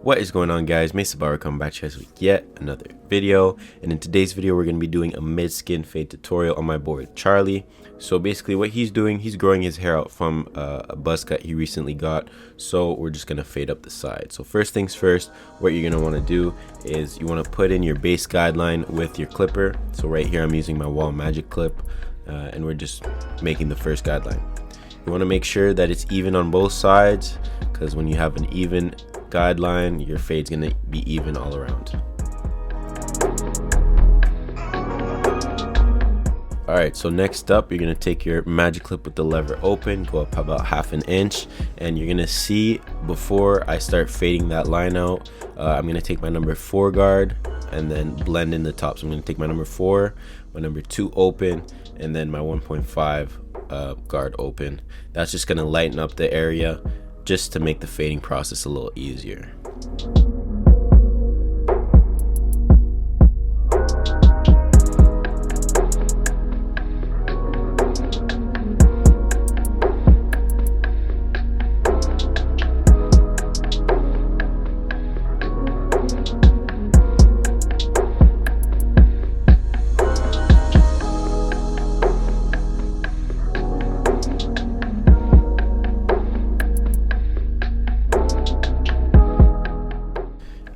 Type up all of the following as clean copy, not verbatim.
What is going on, guys? Barber coming back to you guys with yet another video, and in today's video we're going to be doing a mid-skin fade tutorial on my boy Charlie. So basically what he's doing, he's growing his hair out from a buzz cut he recently got, so we're just going to fade up the side. So first things first, what you're going to want to do is you want to put in your base guideline with your clipper. So right here I'm using my wall magic clip, and we're just making the first guideline. You want to make sure that it's even on both sides, because when you have an even guideline, your fade's gonna be even all around. Alright, so next up, you're gonna take your magic clip with the lever open, go up about ½ an inch, and you're gonna see before I start fading that line out, I'm gonna take my number 4 guard and then blend in the top. So I'm gonna take my number 4, my number 2 open, and then my 1.5 guard open. That's just gonna lighten up the area, just to make the fading process a little easier.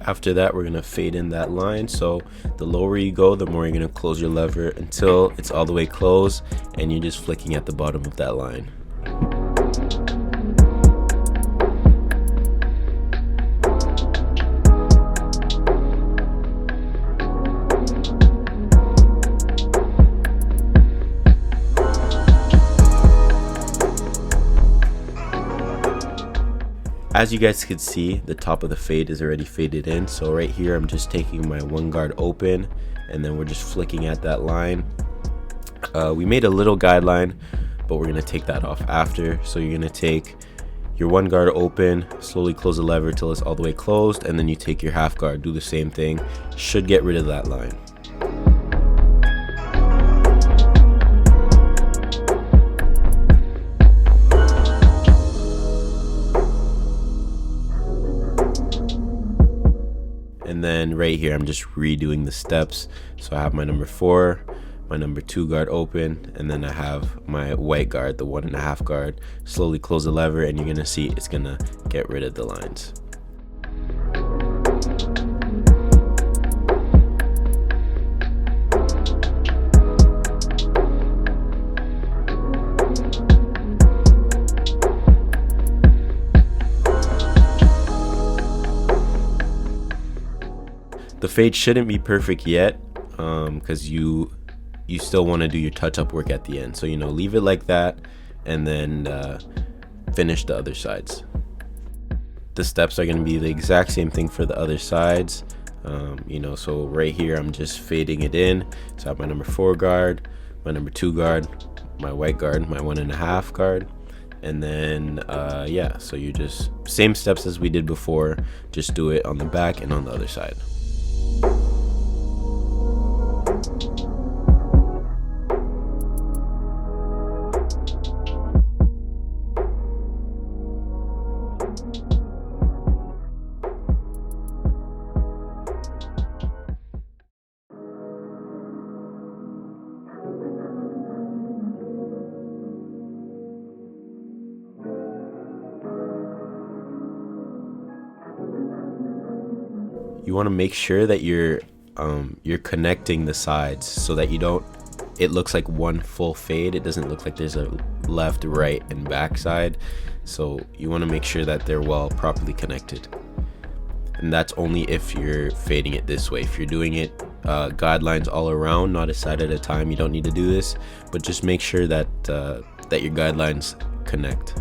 After that, we're gonna fade in that line. So the lower you go, the more you're gonna close your lever until it's all the way closed and you're just flicking at the bottom of that line. As you guys can see, the top of the fade is already faded in. So right here, I'm just taking my 1 guard open, and then we're just flicking at that line. We made a little guideline, but we're gonna take that off after. So you're gonna take your 1 guard open, slowly close the lever till it's all the way closed, and then you take your ½ guard, do the same thing. Should get rid of that line. And then right here, I'm just redoing the steps. So I have my number 4, my number 2 guard open, and then I have my white guard, the 1.5 guard. Slowly close the lever, and you're gonna see it's gonna get rid of the lines. The fade shouldn't be perfect yet, because you still want to do your touch-up work at the end. So leave it like that, and then finish the other sides. The steps are going to be the exact same thing for the other sides. So right here I'm just fading it in. So I have my number 4 guard, my number 2 guard, my white guard, my 1.5 guard, and then yeah, so you just same steps as we did before, just do it on the back and on the other side. You want to make sure that you're connecting the sides so that it looks like one full fade. It doesn't look like there's a left, right, and back side. So you want to make sure that they're well properly connected. And that's only if you're fading it this way. If you're doing it guidelines all around, not a side at a time, you don't need to do this. But just make sure that that your guidelines connect.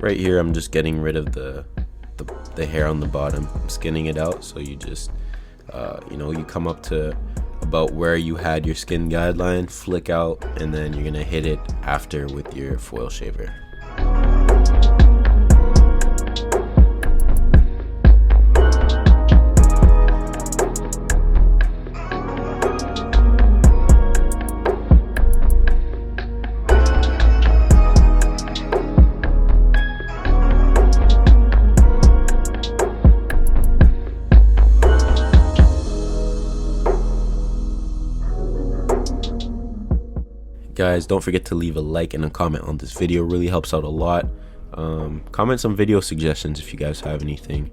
Right here, I'm just getting rid of the hair on the bottom. I'm skinning it out. So you just, you know, you come up to about where you had your skin guideline, flick out, and then you're gonna hit it after with your foil shaver. Guys, don't forget to leave a like and a comment on this video. It really helps out a lot. Comment some video suggestions if you guys have anything.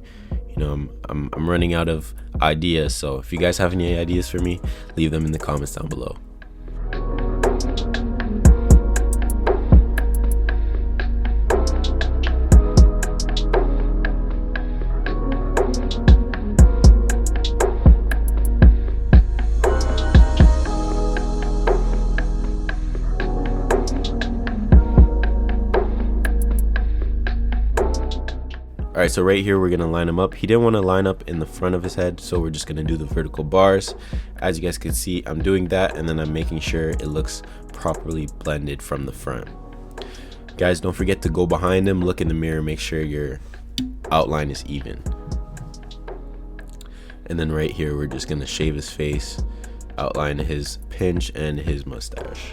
You know, I'm running out of ideas, so if you guys have any ideas for me, leave them in the comments down below. Alright, so right here we're going to line him up. He didn't want to line up in the front of his head, so we're just going to do the vertical bars. As you guys can see, I'm doing that, and then I'm making sure it looks properly blended from the front. Guys, don't forget to go behind him, look in the mirror, make sure your outline is even. And then right here we're just going to shave his face, outline his pinch and his mustache.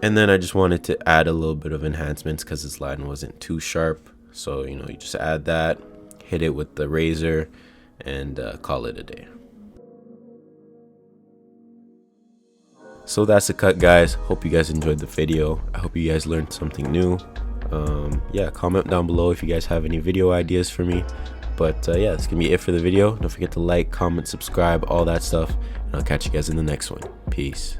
And then I just wanted to add a little bit of enhancements because this line wasn't too sharp. So, you know, you just add that, hit it with the razor, and call it a day. So that's the cut, guys. Hope you guys enjoyed the video. I hope you guys learned something new. Yeah, comment down below if you guys have any video ideas for me. But yeah, that's gonna be it for the video. Don't forget to like, comment, subscribe, all that stuff. And I'll catch you guys in the next one. Peace.